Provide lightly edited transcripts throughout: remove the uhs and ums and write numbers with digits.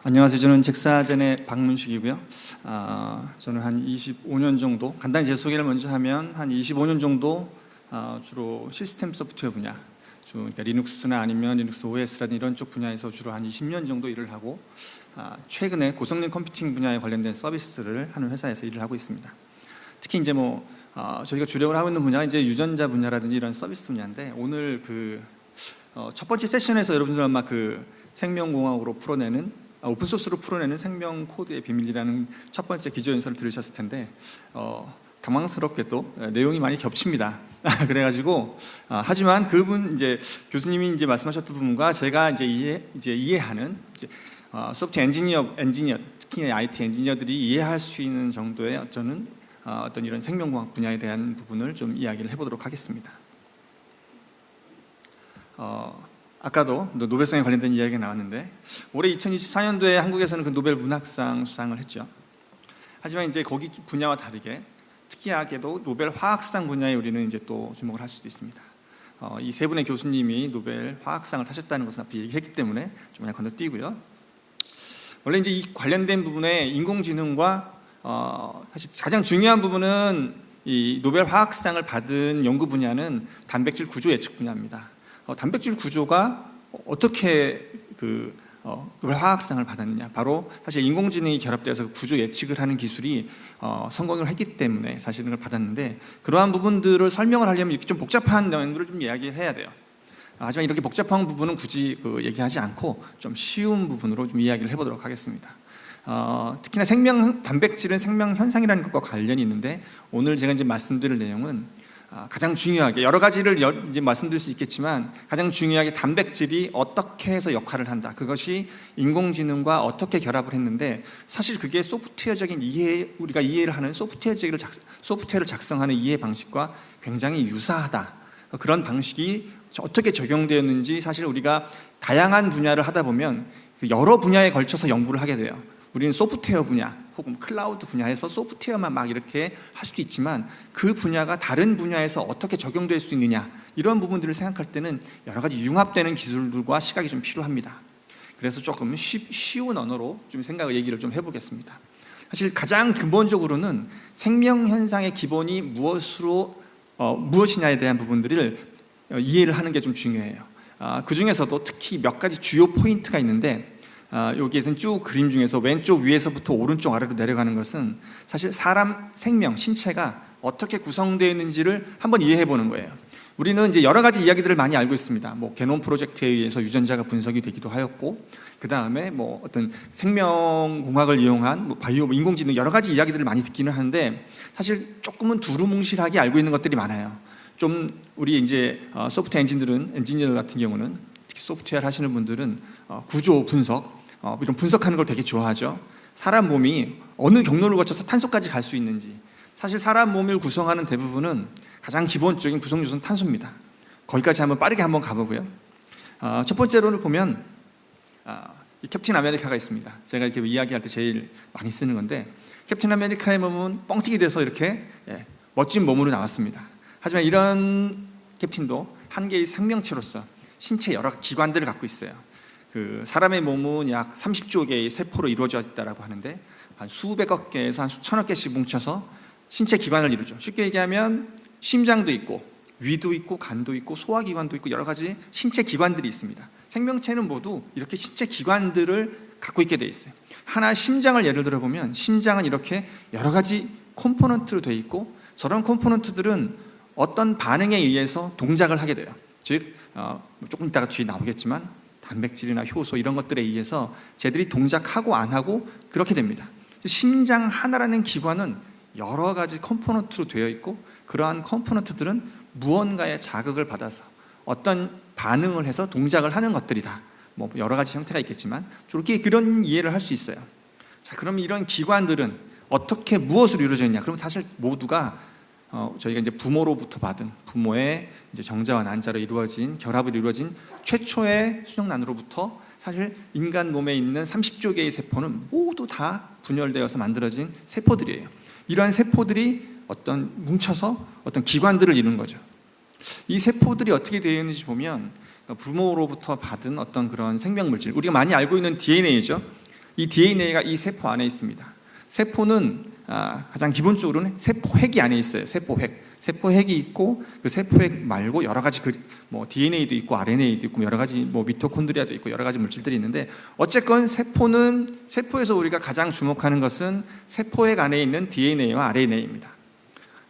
안녕하세요. 저는 잭사젠의 박문식이고요. 저는 한 25년 정도, 간단히 제 소개를 먼저 하면 한 25년 정도 주로 시스템 소프트웨어 분야, 그러니까 리눅스나 아니면 리눅스 OS라든지 이런 쪽 분야에서 주로 한 20년 정도 일을 하고, 최근에 고성능 컴퓨팅 분야에 관련된 서비스를 하는 회사에서 일을 하고 있습니다. 특히 이제 저희가 주력을 하고 있는 분야가 이제 유전자 분야라든지 이런 서비스 분야인데, 오늘 첫 번째 세션에서 여러분들 아마 생명공학으로 풀어내는 오픈소스로 풀어내는 생명 코드의 비밀이라는 첫 번째 기조연설을 들으셨을 텐데, 당황스럽게도 내용이 많이 겹칩니다. 그래가지고 하지만 그분 이제 교수님이 이제 말씀하셨던 부분과 제가 이해하는 소프트웨어 엔지니어, 특히 IT 엔지니어들이 이해할 수 있는 정도의 어떤 이런 생명공학 분야에 대한 부분을 좀 이야기를 해보도록 하겠습니다. 아까도 노벨상에 관련된 이야기가 나왔는데, 올해 2024년도에 한국에서는 그 노벨 문학상 수상을 했죠. 하지만 이제 거기 분야와 다르게 특이하게도 노벨 화학상 분야에 우리는 이제 또 주목을 할 수도 있습니다. 이 세 분의 교수님이 노벨 화학상을 타셨다는 것을 앞에 얘기했기 때문에 좀 그냥 건너뛰고요. 원래 이제 이 관련된 부분에 인공지능과 사실 가장 중요한 부분은 이 노벨 화학상을 받은 연구 분야는 단백질 구조 예측 분야입니다. 단백질 구조가 어떻게 노벨 화학상을 받았느냐, 바로 사실 인공지능이 결합되어서 구조 예측을 하는 기술이 성공을 했기 때문에 사실은 그걸 받았는데, 그러한 부분들을 설명을 하려면 이렇게 좀 복잡한 내용들을 좀 이야기해야 돼요. 하지만 이렇게 복잡한 부분은 굳이 얘기하지 않고 좀 쉬운 부분으로 좀 이야기를 해보도록 하겠습니다. 특히나 단백질은 생명 현상이라는 것과 관련이 있는데, 오늘 제가 이제 말씀드릴 내용은 가장 중요하게, 여러 가지를 이제 말씀드릴 수 있겠지만 가장 중요하게 단백질이 어떻게 해서 역할을 한다, 그것이 인공지능과 어떻게 결합을 했는데, 사실 그게 소프트웨어적인 우리가 이해를 하는 소프트웨어를 작성하는 이해 방식과 굉장히 유사하다. 그런 방식이 어떻게 적용되었는지, 사실 우리가 다양한 분야를 하다 보면 여러 분야에 걸쳐서 연구를 하게 돼요. 우리는 소프트웨어 분야 혹은 클라우드 분야에서 소프트웨어만 막 이렇게 할 수도 있지만, 그 분야가 다른 분야에서 어떻게 적용될 수 있느냐, 이런 부분들을 생각할 때는 여러 가지 융합되는 기술들과 시각이 좀 필요합니다. 그래서 조금 쉬운 언어로 좀 얘기를 좀 해보겠습니다. 사실 가장 근본적으로는 생명 현상의 기본이 무엇이냐에 대한 부분들을 이해를 하는 게 좀 중요해요. 그 중에서도 특히 몇 가지 주요 포인트가 있는데, 여기에서는 쭉 그림 중에서 왼쪽 위에서부터 오른쪽 아래로 내려가는 것은 사실 사람 생명, 신체가 어떻게 구성되어 있는지를 한번 이해해 보는 거예요. 우리는 이제 여러 가지 이야기들을 많이 알고 있습니다. 게놈 프로젝트에 의해서 유전자가 분석이 되기도 하였고, 그 다음에 어떤 생명공학을 이용한 바이오 인공지능 여러 가지 이야기들을 많이 듣기는 하는데, 사실 조금은 두루뭉실하게 알고 있는 것들이 많아요. 좀 우리 이제 소프트웨어 엔지니어 같은 경우는, 특히 소프트웨어를 하시는 분들은 구조 분석, 이런 분석하는 걸 되게 좋아하죠. 사람 몸이 어느 경로를 거쳐서 탄소까지 갈 수 있는지, 사실 사람 몸을 구성하는 대부분은 가장 기본적인 구성 요소는 탄소입니다. 거기까지 빠르게 한번 가보고요. 첫 번째로는 보면 이 캡틴 아메리카가 있습니다. 제가 이렇게 이야기할 때 제일 많이 쓰는 건데, 캡틴 아메리카의 몸은 뻥튀기 돼서 이렇게 멋진 몸으로 나왔습니다. 하지만 이런 캡틴도 한 개의 생명체로서 신체 여러 기관들을 갖고 있어요. 사람의 몸은 약 30조 개의 세포로 이루어져 있다고 하는데, 한 수백억 개에서 한 수천억 개씩 뭉쳐서 신체 기관을 이루죠. 쉽게 얘기하면 심장도 있고 위도 있고 간도 있고 소화기관도 있고 여러 가지 신체 기관들이 있습니다. 생명체는 모두 이렇게 신체 기관들을 갖고 있게 돼 있어요. 하나 심장을 예를 들어 보면, 심장은 이렇게 여러 가지 컴포넌트로 되어 있고, 저런 컴포넌트들은 어떤 반응에 의해서 동작을 하게 돼요. 즉 조금 이따가 뒤에 나오겠지만 단백질이나 효소 이런 것들에 의해서 쟤들이 동작하고 안 하고 그렇게 됩니다. 심장 하나라는 기관은 여러 가지 컴포넌트로 되어 있고, 그러한 컴포넌트들은 무언가의 자극을 받아서 어떤 반응을 해서 동작을 하는 것들이다. 여러 가지 형태가 있겠지만 저렇게 그런 이해를 할 수 있어요. 자, 그럼 이런 기관들은 어떻게 무엇으로 이루어져 있냐? 그럼 사실 모두가 저희가 이제 부모로부터 받은, 부모의 이제 정자와 난자로 결합을 이루어진 최초의 수정란으로부터 사실 인간 몸에 있는 30조 개의 세포는 모두 다 분열되어서 만들어진 세포들이에요. 이러한 세포들이 뭉쳐서 어떤 기관들을 이루는 거죠. 이 세포들이 어떻게 되어 있는지 보면, 부모로부터 받은 어떤 그런 생명물질, 우리가 많이 알고 있는 DNA죠. 이 DNA가 이 세포 안에 있습니다. 세포는 가장 기본적으로는 세포핵이 안에 있어요. 세포핵이 있고 그 세포핵 말고 여러 가지 DNA도 있고 RNA도 있고 여러 가지 미토콘드리아도 있고 여러 가지 물질들이 있는데, 어쨌건 세포에서 우리가 가장 주목하는 것은 세포핵 안에 있는 DNA와 RNA입니다.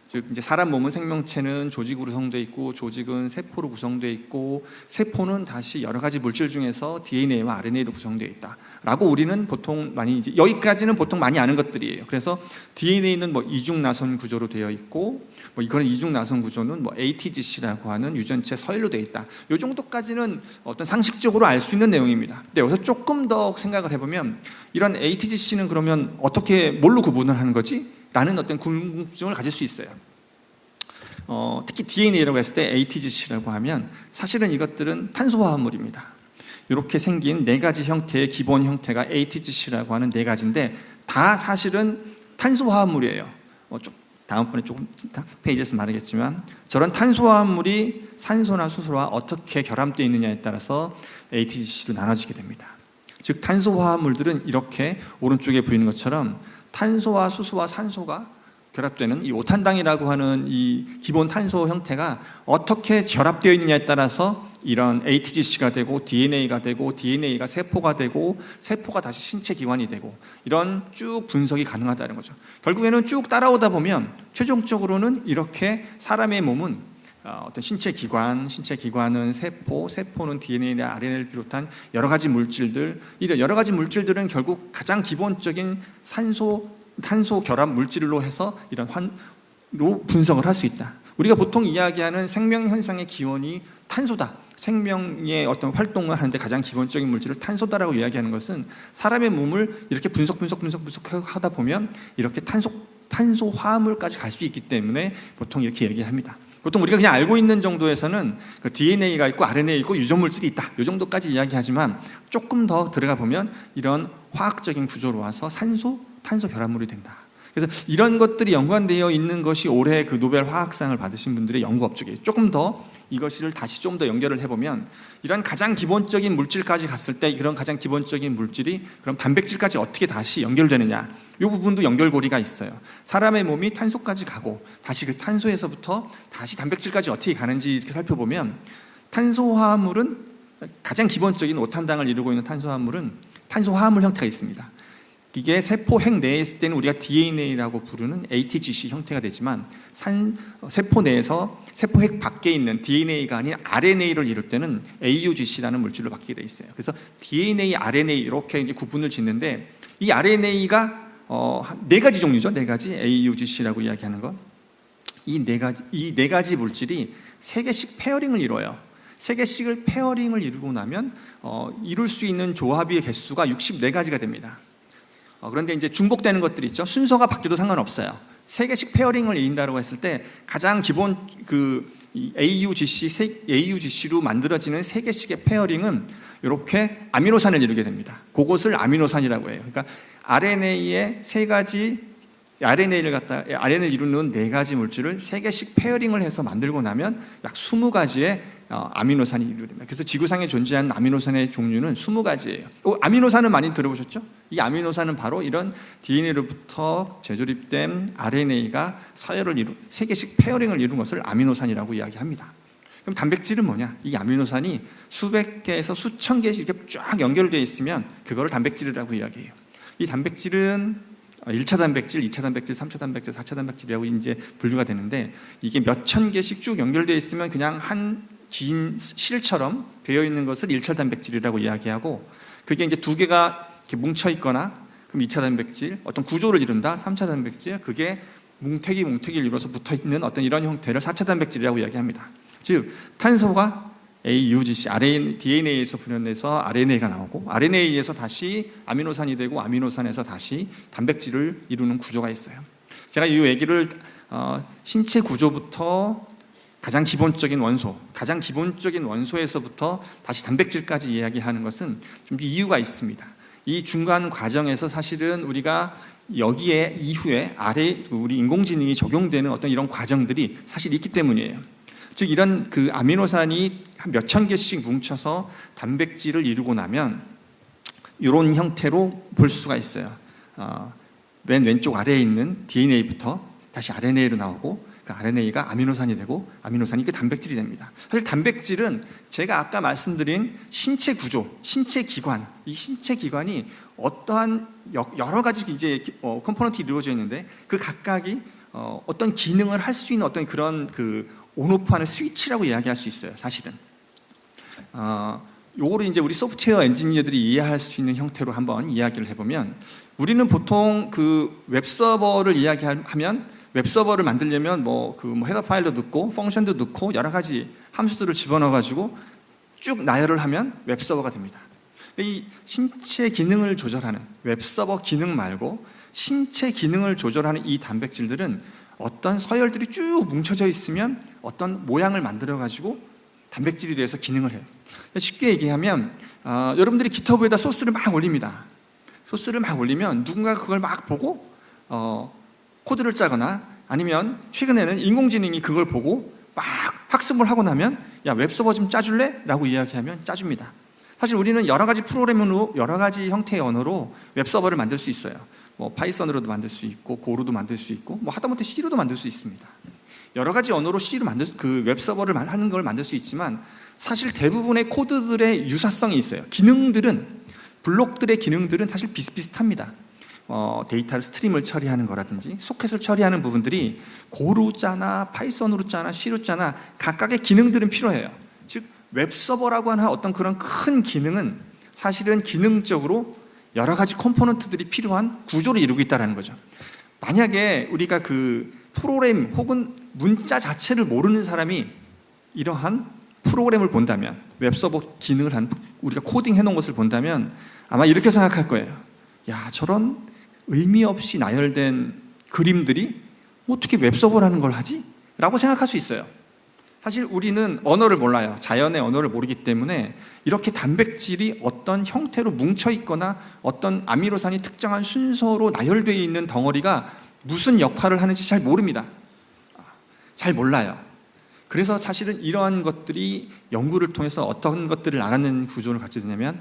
즉 이제 사람 몸은 생명체는 조직으로 구성되어 있고 조직은 세포로 구성되어 있고 세포는 다시 여러 가지 물질 중에서 DNA와 RNA로 구성되어 있다라고 우리는 보통 많이 이제 여기까지는 보통 많이 아는 것들이에요. 그래서 DNA는 이중 나선 구조로 되어 있고 이거는 이중 나선 구조는 ATGC라고 하는 유전체 서열로 되어 있다. 이 정도까지는 어떤 상식적으로 알 수 있는 내용입니다. 근데 여기서 조금 더 생각을 해보면 이런 ATGC는 그러면 어떻게 뭘로 구분을 하는 거지? 라는 어떤 궁금증을 가질 수 있어요. 특히 DNA라고 했을 때 ATGC라고 하면 사실은 이것들은 탄소화합물입니다. 이렇게 생긴 네 가지 형태의 기본 형태가 ATGC라고 하는 네 가지인데 다 사실은 탄소화합물이에요. 다음번에 조금 페이지에서 말하겠지만 저런 탄소화합물이 산소나 수소와 어떻게 결합되어 있느냐에 따라서 ATGC로 나눠지게 됩니다. 즉 탄소화합물들은 이렇게 오른쪽에 보이는 것처럼 탄소와 수소와 산소가 결합되는 이 오탄당이라고 하는 이 기본 탄소 형태가 어떻게 결합되어 있느냐에 따라서 이런 ATGC가 되고 DNA가 되고 DNA가 세포가 되고 세포가 다시 신체 기관이 되고 이런 쭉 분석이 가능하다는 거죠. 결국에는 쭉 따라오다 보면 최종적으로는 이렇게 사람의 몸은 어떤 신체 기관은 세포는 DNA나 RNA를 비롯한 여러 가지 물질들, 이런 여러 가지 물질들은 결국 가장 기본적인 탄소 결합 물질로 해서 이런 환로 분석을 할 수 있다. 우리가 보통 이야기하는 생명 현상의 기원이 탄소다. 생명의 어떤 활동을 하는데 가장 기본적인 물질을 탄소다라고 이야기하는 것은 사람의 몸을 이렇게 분석하다 보면 이렇게 탄소 화합물까지 갈 수 있기 때문에 보통 이렇게 얘기합니다. 보통 우리가 그냥 알고 있는 정도에서는 그 DNA가 있고 RNA 있고 유전물질이 있다. 이 정도까지 이야기하지만 조금 더 들어가 보면 이런 화학적인 구조로 와서 탄소 결합물이 된다. 그래서 이런 것들이 연관되어 있는 것이 올해 그 노벨 화학상을 받으신 분들의 연구 업적이에요. 조금 더 이것을 다시 좀 더 연결을 해보면 이런 가장 기본적인 물질까지 갔을 때 이런 가장 기본적인 물질이 그럼 단백질까지 어떻게 다시 연결되느냐, 이 부분도 연결고리가 있어요. 사람의 몸이 탄소까지 가고 다시 그 탄소에서부터 다시 단백질까지 어떻게 가는지 이렇게 살펴보면 탄소화합물은 가장 기본적인 오탄당을 이루고 있는 탄소화합물은 탄소화합물 형태가 있습니다. 이게 세포핵 내에 있을 때는 우리가 DNA라고 부르는 ATGC 형태가 되지만 세포 내에서 세포핵 밖에 있는 DNA가 아닌 RNA를 이룰 때는 AUGC라는 물질로 바뀌게 돼 있어요. 그래서 DNA, RNA 이렇게 이제 구분을 짓는데 이 RNA가 네 가지 종류죠. 네 가지 AUGC라고 이야기하는 것. 이 네 가지 물질이 세 개씩 페어링을 이뤄요. 세 개씩을 페어링을 이루고 나면 이룰 수 있는 조합의 개수가 64가지가 됩니다. 그런데 이제 중복되는 것들이 있죠. 순서가 바뀌어도 상관없어요. 세 개씩 페어링을 이룬다고 했을 때 가장 기본 AUGC로 만들어지는 세 개씩의 페어링은 이렇게 아미노산을 이루게 됩니다. 그것을 아미노산이라고 해요. 그러니까 RNA의 세 가지 RNA를 이루는 네 가지 물질을 세 개씩 페어링을 해서 만들고 나면 약 20가지의 아미노산이 이루어집니다. 그래서 지구상에 존재하는 아미노산의 종류는 20가지예요. 아미노산은 많이 들어보셨죠? 이 아미노산은 바로 이런 DNA로부터 재조립된 RNA가 서열을 이룬 세 개씩 페어링을 이룬 것을 아미노산이라고 이야기합니다. 그럼 단백질은 뭐냐? 이 아미노산이 수백 개에서 수천 개씩 이렇게 쫙 연결되어 있으면 그거를 단백질이라고 이야기해요. 이 단백질은 1차 단백질, 2차 단백질, 3차 단백질, 4차 단백질이라고 이제 분류가 되는데 이게 몇천 개씩 쭉 연결되어 있으면 그냥 한 긴 실처럼 되어 있는 것을 1차 단백질이라고 이야기하고, 그게 이제 두 개가 이렇게 뭉쳐 있거나 그럼 2차 단백질, 어떤 구조를 이룬다. 3차 단백질, 그게 뭉태기를 이루어서 붙어 있는 어떤 이런 형태를 4차 단백질이라고 이야기합니다. 즉 탄소가 AUGC, DNA에서 분열돼서 RNA가 나오고 RNA에서 다시 아미노산이 되고 아미노산에서 다시 단백질을 이루는 구조가 있어요. 제가 이 얘기를 신체 구조부터 가장 기본적인 원소에서부터 다시 단백질까지 이야기하는 것은 좀 이유가 있습니다. 이 중간 과정에서 사실은 우리가 여기에 이후에 우리 인공지능이 적용되는 어떤 이런 과정들이 사실 있기 때문이에요. 즉 이런 그 아미노산이 한 몇천 개씩 뭉쳐서 단백질을 이루고 나면 이런 형태로 볼 수가 있어요. 맨 왼쪽 아래에 있는 DNA부터 다시 RNA로 나오고 그 RNA가 아미노산이 되고 아미노산이 그 단백질이 됩니다. 사실 단백질은 제가 아까 말씀드린 신체 구조, 신체 기관, 이 신체 기관이 어떠한 여러 가지 이제 컴포넌트 이루어져 있는데 그 각각이 어떤 기능을 할 수 있는 어떤 그런 그 온오프하는 스위치라고 이야기할 수 있어요. 사실은 요거를 이제 우리 소프트웨어 엔지니어들이 이해할 수 있는 형태로 한번 이야기를 해보면, 우리는 보통 그 웹서버를 이야기하면 웹서버를 만들려면 헤더 파일도 넣고 펑션도 넣고 여러 가지 함수들을 집어넣어 가지고 쭉 나열을 하면 웹서버가 됩니다. 이 신체 기능을 조절하는 웹서버 기능 말고 신체 기능을 조절하는 이 단백질들은 어떤 서열들이 쭉 뭉쳐져 있으면 어떤 모양을 만들어 가지고 단백질이 돼서 기능을 해요. 쉽게 얘기하면 여러분들이 깃허브에다 소스를 막 올립니다. 소스를 막 올리면 누군가가 그걸 막 보고 코드를 짜거나 아니면 최근에는 인공지능이 그걸 보고 막 학습을 하고 나면 야, 웹서버 좀 짜줄래? 라고 이야기하면 짜줍니다. 사실 우리는 여러 가지 프로그램으로 여러 가지 형태의 언어로 웹서버를 만들 수 있어요. 파이썬으로도 만들 수 있고 고로도 만들 수 있고 하다못해 C로도 만들 수 있습니다. 여러 가지 언어로 C로 그 웹서버를 하는 걸 만들 수 있지만 사실 대부분의 코드들의 유사성이 있어요. 블록들의 기능들은 사실 비슷비슷합니다. 데이터를 스트림을 처리하는 거라든지 소켓을 처리하는 부분들이 고로 짜나 파이썬으로 짜나 C로 짜나 각각의 기능들은 필요해요. 즉 웹서버라고 하는 어떤 그런 큰 기능은 사실은 기능적으로 여러 가지 컴포넌트들이 필요한 구조를 이루고 있다는 거죠. 만약에 우리가 그 프로그램 혹은 문자 자체를 모르는 사람이 이러한 프로그램을 본다면, 웹서버 기능을 한 우리가 코딩해 놓은 것을 본다면 아마 이렇게 생각할 거예요. 야, 저런 의미 없이 나열된 그림들이 어떻게 웹서버라는 걸 하지? 라고 생각할 수 있어요. 사실 우리는 언어를 몰라요. 자연의 언어를 모르기 때문에 이렇게 단백질이 어떤 형태로 뭉쳐 있거나 어떤 아미노산이 특정한 순서로 나열되어 있는 덩어리가 무슨 역할을 하는지 잘 모릅니다. 잘 몰라요. 그래서 사실은 이러한 것들이 연구를 통해서 어떤 것들을 알아내는 구조를 갖게 되냐면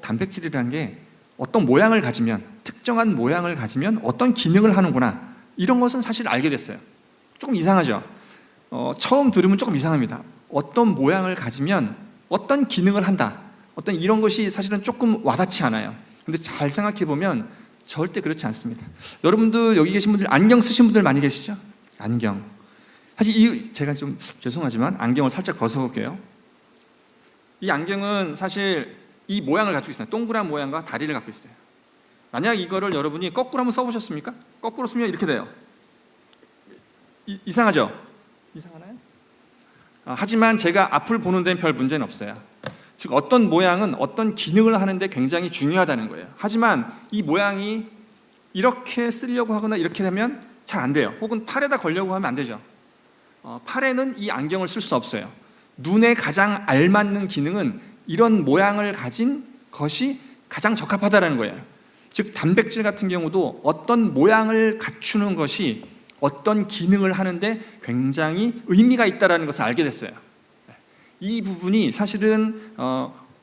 단백질이라는 게 어떤 모양을 가지면, 특정한 모양을 가지면 어떤 기능을 하는구나, 이런 것은 사실 알게 됐어요. 조금 이상하죠? 처음 들으면 조금 이상합니다. 어떤 모양을 가지면 어떤 기능을 한다, 어떤 이런 것이 사실은 조금 와닿지 않아요. 근데 잘 생각해 보면 절대 그렇지 않습니다. 여러분들 여기 계신 분들 안경 쓰신 분들 많이 계시죠? 안경. 사실 제가 좀 죄송하지만 안경을 살짝 벗어볼게요. 이 안경은 사실 이 모양을 가지고 있어요. 동그란 모양과 다리를 갖고 있어요. 만약 이거를 여러분이 거꾸로 한번 써보셨습니까? 거꾸로 쓰면 이렇게 돼요. 이상하죠? 이상하나요? 하지만 제가 앞을 보는 데는 별 문제는 없어요. 즉 어떤 모양은 어떤 기능을 하는데 굉장히 중요하다는 거예요. 하지만 이 모양이 이렇게 쓰려고 하거나 이렇게 되면 잘 안 돼요. 혹은 팔에다 걸려고 하면 안 되죠. 팔에는 이 안경을 쓸 수 없어요. 눈에 가장 알맞는 기능은 이런 모양을 가진 것이 가장 적합하다는 거예요. 즉 단백질 같은 경우도 어떤 모양을 갖추는 것이 어떤 기능을 하는데 굉장히 의미가 있다는 것을 알게 됐어요. 이 부분이 사실은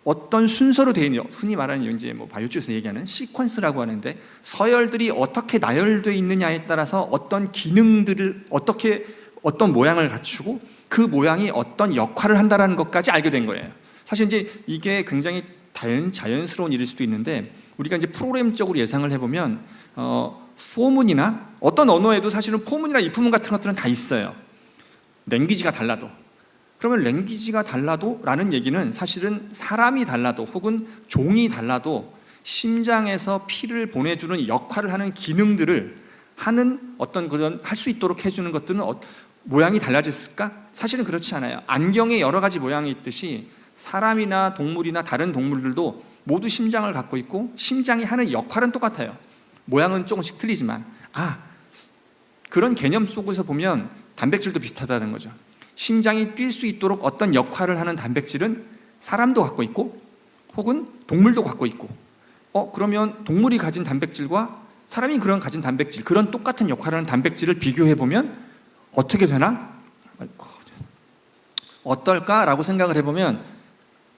어떤 순서로 되어 있는, 흔히 말하는 이제 바이오 쪽에서 얘기하는 시퀀스라고 하는데, 서열들이 어떻게 나열되어 있느냐에 따라서 어떤 기능들을 어떤 모양을 갖추고 그 모양이 어떤 역할을 한다는 것까지 알게 된 거예요. 사실 이제 이게 굉장히 자연스러운 일일 수도 있는데, 우리가 이제 프로그램적으로 예상을 해보면 포문이나 어떤 언어에도 사실은 포문이나 이프문 같은 것들은 다 있어요. 랭귀지가 달라도. 그러면 랭귀지가 달라도 라는 얘기는 사실은 사람이 달라도 혹은 종이 달라도 심장에서 피를 보내주는 역할을 하는 기능들을 하는 어떤 그런 할 수 있도록 해주는 것들은 모양이 달라졌을까? 사실은 그렇지 않아요. 안경에 여러 가지 모양이 있듯이 사람이나 동물이나 다른 동물들도 모두 심장을 갖고 있고 심장이 하는 역할은 똑같아요. 모양은 조금씩 틀리지만 그런 개념 속에서 보면 단백질도 비슷하다는 거죠. 심장이 뛸 수 있도록 어떤 역할을 하는 단백질은 사람도 갖고 있고 혹은 동물도 갖고 있고 그러면 동물이 가진 단백질과 사람이 가진 단백질, 그런 똑같은 역할을 하는 단백질을 비교해보면 어떻게 되나? 어떨까라고 생각을 해보면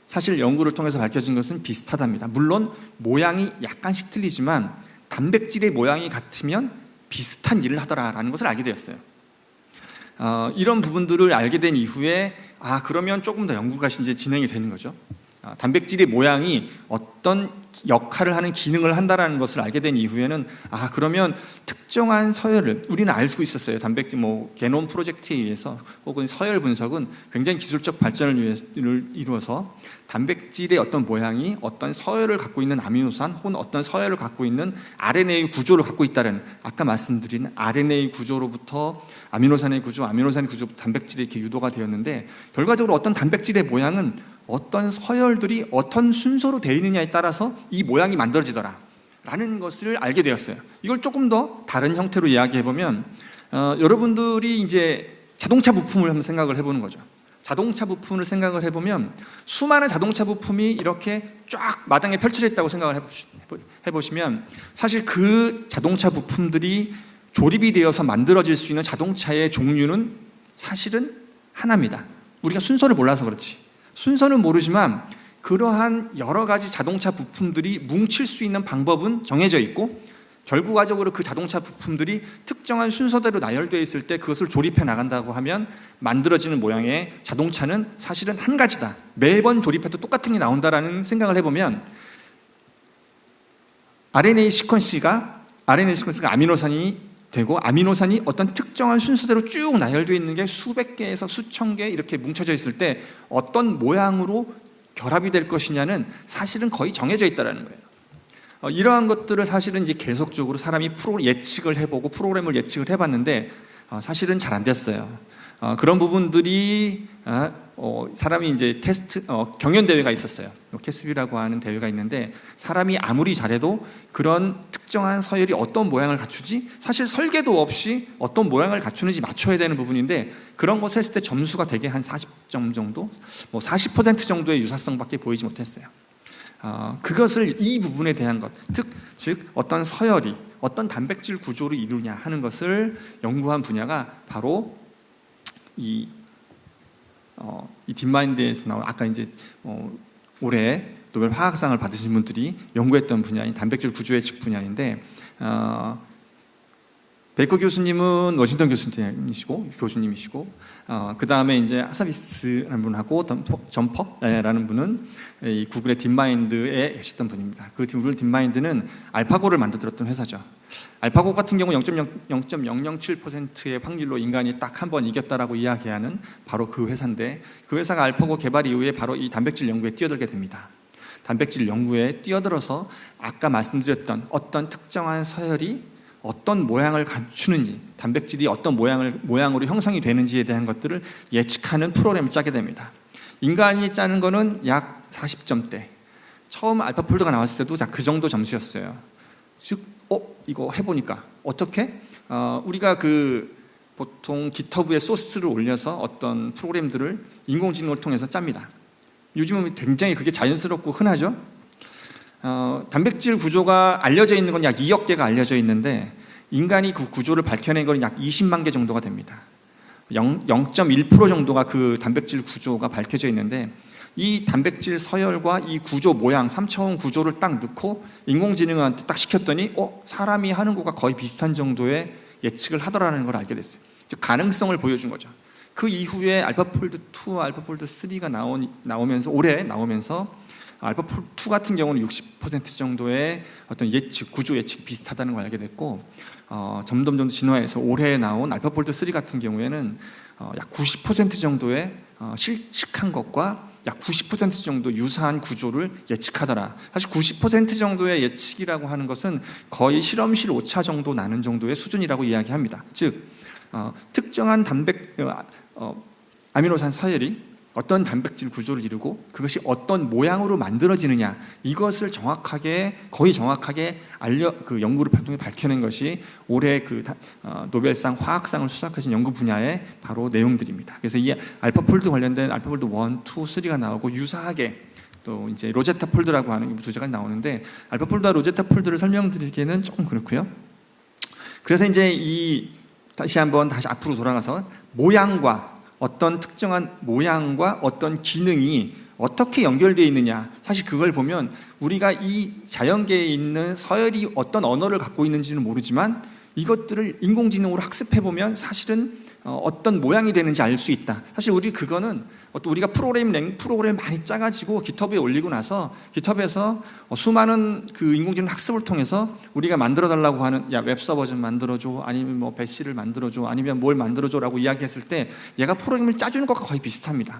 사실 연구를 통해서 밝혀진 것은 비슷하답니다. 물론 모양이 약간씩 틀리지만 단백질의 모양이 같으면 비슷한 일을 하더라라는 것을 알게 되었어요. 이런 부분들을 알게 된 이후에 그러면 조금 더 연구가 이제 진행이 되는 거죠. 단백질의 모양이 어떤 역할을 하는 기능을 한다는 것을 알게 된 이후에는 그러면 특정한 서열을 우리는 알 수 있었어요. 단백질 게놈 프로젝트에 의해서 혹은 서열 분석은 굉장히 기술적 발전을 이루어서 단백질의 어떤 모양이 어떤 서열을 갖고 있는 아미노산 혹은 어떤 서열을 갖고 있는 RNA 구조를 갖고 있다는, 아까 말씀드린 RNA 구조로부터 아미노산의 구조, 아미노산의 구조부터 단백질이 이렇게 유도가 되었는데, 결과적으로 어떤 단백질의 모양은 어떤 서열들이 어떤 순서로 되어 있느냐에 따라서 이 모양이 만들어지더라 라는 것을 알게 되었어요. 이걸 조금 더 다른 형태로 이야기해보면 여러분들이 이제 자동차 부품을 한번 생각을 해보는 거죠. 자동차 부품을 생각을 해보면 수많은 자동차 부품이 이렇게 쫙 마당에 펼쳐져 있다고 생각을 해보시면 사실 그 자동차 부품들이 조립이 되어서 만들어질 수 있는 자동차의 종류는 사실은 하나입니다. 우리가 순서를 몰라서 그렇지. 순서는 모르지만 그러한 여러 가지 자동차 부품들이 뭉칠 수 있는 방법은 정해져 있고, 결과적으로 그 자동차 부품들이 특정한 순서대로 나열되어 있을 때 그것을 조립해 나간다고 하면 만들어지는 모양의 자동차는 사실은 한 가지다. 매번 조립해도 똑같은 게 나온다라는 생각을 해보면 RNA 시퀀스가 아미노산이 되고, 아미노산이 어떤 특정한 순서대로 쭉 나열되어 있는 게 수백 개에서 수천 개 이렇게 뭉쳐져 있을 때 어떤 모양으로 결합이 될 것이냐는 사실은 거의 정해져 있다는 거예요. 이러한 것들을 사실은 이제 계속적으로 사람이 예측을 해보고 프로그램을 예측을 해봤는데 사실은 잘 안 됐어요. 그런 부분들이 사람이 이제 경연 대회가 있었어요. 캐스비라고 하는 대회가 있는데, 사람이 아무리 잘해도 그런 특정한 서열이 어떤 모양을 갖추지, 사실 설계도 없이 어떤 모양을 갖추는지 맞춰야 되는 부분인데, 그런 것을 했을 때 점수가 되게 한 40점 정도, 40% 정도의 유사성밖에 보이지 못했어요. 그것을, 이 부분에 대한 것, 즉 어떤 서열이 어떤 단백질 구조를 이루냐 하는 것을 연구한 분야가 바로 이 딥마인드에서 나온, 아까 이제 올해 노벨 화학상을 받으신 분들이 연구했던 분야인 단백질 구조 예측 분야인데, 베이커 교수님은 워싱턴 교수님이시고, 그 다음에 이제 하사비스라는 분하고 점퍼라는 분은 이 구글의 딥마인드에 계셨던 분입니다. 그 구글 딥마인드는 알파고를 만들었던 회사죠. 알파고 같은 경우 0.007%의 확률로 인간이 딱 한 번 이겼다라고 이야기하는 바로 그 회사인데, 그 회사가 알파고 개발 이후에 바로 이 단백질 연구에 뛰어들게 됩니다. 단백질 연구에 뛰어들어서 아까 말씀드렸던 어떤 특정한 서열이 어떤 모양을 갖추는지, 단백질이 어떤 모양으로 형성이 되는지에 대한 것들을 예측하는 프로그램을 짜게 됩니다. 인간이 짜는 거는 약 40점대. 처음 알파폴드가 나왔을 때도 그 정도 점수였어요. 즉, 이거 해보니까 어떻게? 우리가 보통 깃허브에 소스를 올려서 어떤 프로그램들을 인공지능을 통해서 짭니다. 요즘은 굉장히 그게 자연스럽고 흔하죠. 단백질 구조가 알려져 있는 건 약 2억 개가 알려져 있는데, 인간이 그 구조를 밝혀낸 건 약 20만 개 정도가 됩니다. 0.1% 정도가 그 단백질 구조가 밝혀져 있는데, 이 단백질 서열과 이 구조 모양, 3차원 구조를 딱 넣고 인공지능한테 딱 시켰더니 사람이 하는 것과 거의 비슷한 정도의 예측을 하더라는 걸 알게 됐어요. 가능성을 보여준 거죠. 그 이후에 알파폴드 2, 알파폴드 3가 올해 나오면서 알파폴드 2 같은 경우는 60% 정도의 어떤 구조 예측이 비슷하다는 걸 알게 됐고, 점점 진화해서 올해 나온 알파폴드 3 같은 경우에는 약 90% 정도의 실측한 것과 약 90% 정도 유사한 구조를 예측하더라. 사실 90% 정도의 예측이라고 하는 것은 거의 실험실 오차 정도 나는 정도의 수준이라고 이야기합니다. 즉 특정한 아미노산 서열이 어떤 단백질 구조를 이루고 그것이 어떤 모양으로 만들어지느냐, 이것을 거의 정확하게 연구를 통해 밝혀낸 것이 올해 노벨상 화학상을 수상하신 연구 분야의 바로 내용들입니다. 그래서 이 알파폴드 관련된 알파폴드 1, 2, 3가 나오고, 유사하게 또 이제 로제타 폴드라고 하는 부제가 나오는데, 알파폴드와 로제타 폴드를 설명드리기에는 조금 그렇고요. 그래서 이제 다시 앞으로 돌아가서 어떤 특정한 모양과 어떤 기능이 어떻게 연결되어 있느냐, 사실 그걸 보면 우리가 이 자연계에 있는 서열이 어떤 언어를 갖고 있는지는 모르지만 이것들을 인공지능으로 학습해보면 사실은 어떤 모양이 되는지 알 수 있다. 사실 그거는 우리가 프로그램을 많이 짜가지고 깃허브에 올리고 나서 깃허브에서 수많은 그 인공지능 학습을 통해서 우리가 만들어달라고 하는, 야, 웹서버 좀 만들어줘, 아니면 뭐 배시를 만들어줘, 아니면 뭘 만들어줘라고 이야기했을 때 얘가 프로그램을 짜주는 것과 거의 비슷합니다.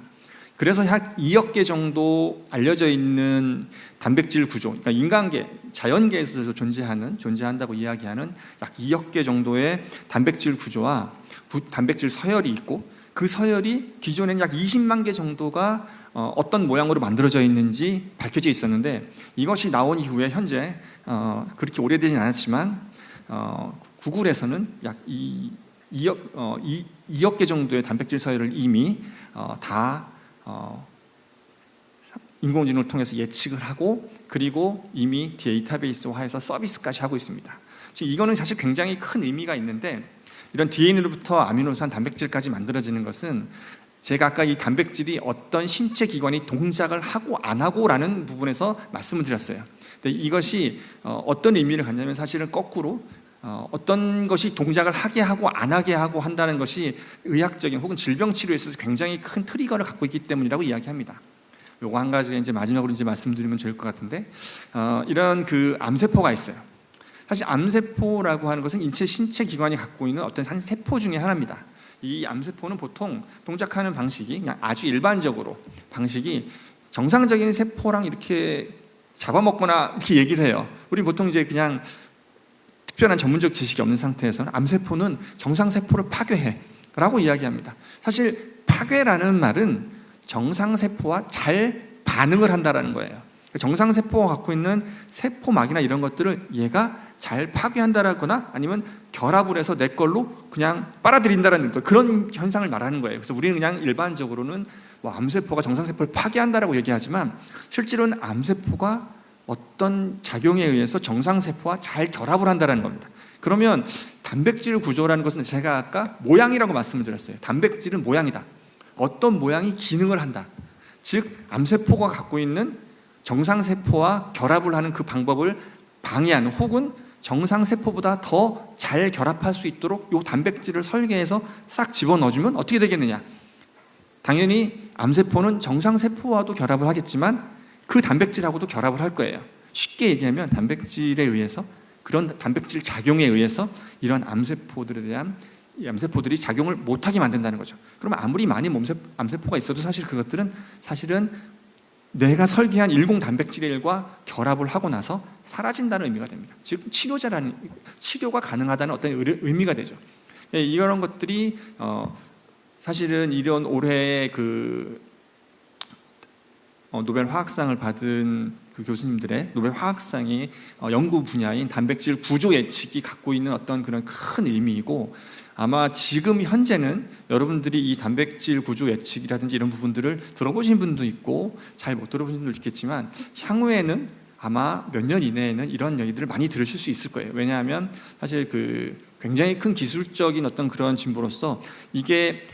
그래서 약 2억 개 정도 알려져 있는 단백질 구조, 그러니까 인간계, 자연계에서 존재한다고 이야기하는 약 2억 개 정도의 단백질 구조와 단백질 서열이 있고, 그 서열이 기존에는 약 20만 개 정도가 어떤 모양으로 만들어져 있는지 밝혀져 있었는데, 이것이 나온 이후에 현재 그렇게 오래되진 않았지만 구글에서는 약 2억 개 정도의 단백질 서열을 이미 다 인공지능을 통해서 예측을 하고, 그리고 이미 데이터베이스화해서 서비스까지 하고 있습니다. 지금 이거는 사실 굉장히 큰 의미가 있는데, 이런 DNA로부터 아미노산 단백질까지 만들어지는 것은 제가 아까 이 단백질이 어떤 신체 기관이 동작을 하고 안 하고라는 부분에서 말씀을 드렸어요. 근데 이것이 어떤 의미를 갖냐면 사실은 거꾸로 어떤 것이 동작을 하게 하고 안 하게 하고 한다는 것이 의학적인 혹은 질병 치료에 있어서 굉장히 큰 트리거를 갖고 있기 때문이라고 이야기합니다. 요거 한 가지가 이제 마지막으로 이제 말씀드리면 좋을 것 같은데, 이런 그 암세포가 있어요. 사실 암세포라고 하는 것은 신체 기관이 갖고 있는 어떤 한 세포 중에 하나입니다. 이 암세포는 보통 동작하는 방식이 그냥 아주 일반적으로 방식이 정상적인 세포랑 이렇게 잡아먹거나 이렇게 얘기를 해요. 우리 보통 이제 그냥 특별한 전문적 지식이 없는 상태에서는 암세포는 정상세포를 파괴해 라고 이야기합니다. 사실 파괴라는 말은 정상세포와 잘 반응을 한다는 거예요. 정상세포가 갖고 있는 세포막이나 이런 것들을 얘가 잘 파괴한다거나 아니면 결합을 해서 내 걸로 그냥 빨아들인다는 그런 현상을 말하는 거예요. 그래서 우리는 그냥 일반적으로는 암세포가 정상세포를 파괴한다라고 얘기하지만, 실제로는 암세포가 어떤 작용에 의해서 정상세포와 잘 결합을 한다는 겁니다. 그러면 단백질 구조라는 것은 제가 아까 모양이라고 말씀을 드렸어요. 단백질은 모양이다. 어떤 모양이 기능을 한다. 즉 암세포가 갖고 있는 정상세포와 결합을 하는 그 방법을 방해하는, 혹은 정상세포보다 더 잘 결합할 수 있도록 이 단백질을 설계해서 싹 집어넣어주면 어떻게 되겠느냐. 당연히 암세포는 정상세포와도 결합을 하겠지만 그 단백질하고도 결합을 할 거예요. 쉽게 얘기하면 단백질에 의해서, 그런 단백질 작용에 의해서 이런 암세포들이 작용을 못하게 만든다는 거죠. 그러면 아무리 많이 암세포가 있어도 사실은 내가 설계한 일공 단백질의 일과 결합을 하고 나서 사라진다는 의미가 됩니다. 즉 치료가 가능하다는 어떤 의미가 되죠. 이런 것들이 사실은 이런 올해의 그 노벨 화학상을 받은 그 교수님들의 노벨 화학상이 연구 분야인 단백질 구조 예측이 갖고 있는 어떤 그런 큰 의미이고, 아마 지금 현재는 여러분들이 이 단백질 구조 예측이라든지 이런 부분들을 들어보신 분도 있고 잘 못 들어보신 분도 있겠지만, 향후에는 아마 몇 년 이내에는 이런 얘기들을 많이 들으실 수 있을 거예요. 왜냐하면 사실 그 굉장히 큰 기술적인 어떤 그런 진보로서 이게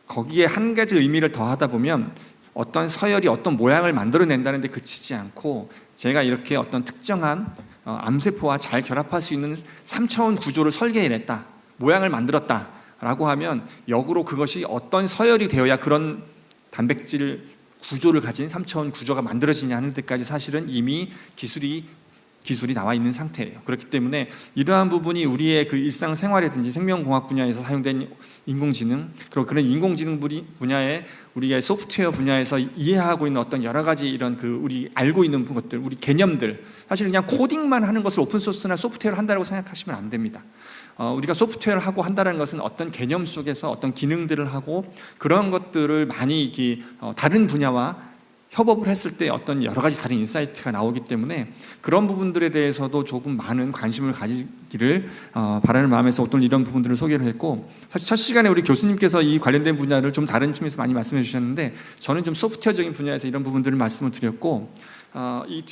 거기에 한 가지 의미를 더하다 보면 어떤 서열이 어떤 모양을 만들어낸다는 데 그치지 않고, 제가 이렇게 어떤 특정한 암세포와 잘 결합할 수 있는 3차원 구조를 설계해냈다, 모양을 만들었다라고 하면 역으로 그것이 어떤 서열이 되어야 그런 단백질 구조를 가진 3차원 구조가 만들어지냐 하는 데까지 사실은 이미 기술이 나와 있는 상태예요. 그렇기 때문에 이러한 부분이 우리의 그 일상생활이든지 생명공학 분야에서 사용된 인공지능, 그리고 그런 인공지능 분야에 우리의 소프트웨어 분야에서 이해하고 있는 어떤 여러 가지 이런 그 우리 알고 있는 것들, 우리 개념들, 사실 그냥 코딩만 하는 것을 오픈소스나 소프트웨어를 한다고 생각하시면 안 됩니다. 우리가 소프트웨어를 하고 한다는 것은 어떤 개념 속에서 어떤 기능들을 하고, 그런 것들을 많이 다른 분야와 협업을 했을 때 어떤 여러 가지 다른 인사이트가 나오기 때문에 그런 부분들에 대해서도 조금 많은 관심을 가지기를 바라는 마음에서 오늘 이런 부분들을 소개를 했고, 사실 첫 시간에 우리 교수님께서 이 관련된 분야를 좀 다른 측면에서 많이 말씀해 주셨는데, 저는 좀 소프트웨어적인 분야에서 이런 부분들을 말씀을 드렸고, 이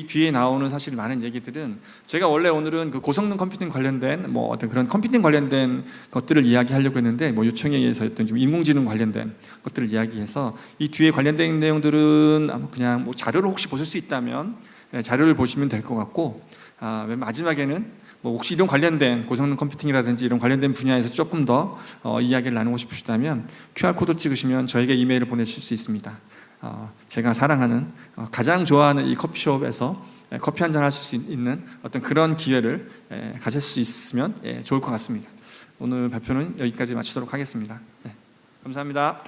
뒤에 나오는 사실 많은 얘기들은 제가 원래 오늘은 그 고성능 컴퓨팅 관련된 뭐 어떤 그런 컴퓨팅 관련된 것들을 이야기하려고 했는데 뭐 요청에 의해서 어떤 좀 인공지능 관련된 것들을 이야기해서 이 뒤에 관련된 내용들은 그냥 뭐 자료를 혹시 보실 수 있다면 자료를 보시면 될 것 같고, 맨 마지막에는 뭐 혹시 이런 관련된 고성능 컴퓨팅이라든지 이런 관련된 분야에서 조금 더 이야기를 나누고 싶으시다면 QR코드 찍으시면 저에게 이메일을 보내실 수 있습니다. 제가 사랑하는 가장 좋아하는 이 커피숍에서 커피 한잔 하실 수 있는 어떤 그런 기회를 가질 수 있으면 좋을 것 같습니다. 오늘 발표는 여기까지 마치도록 하겠습니다. 감사합니다.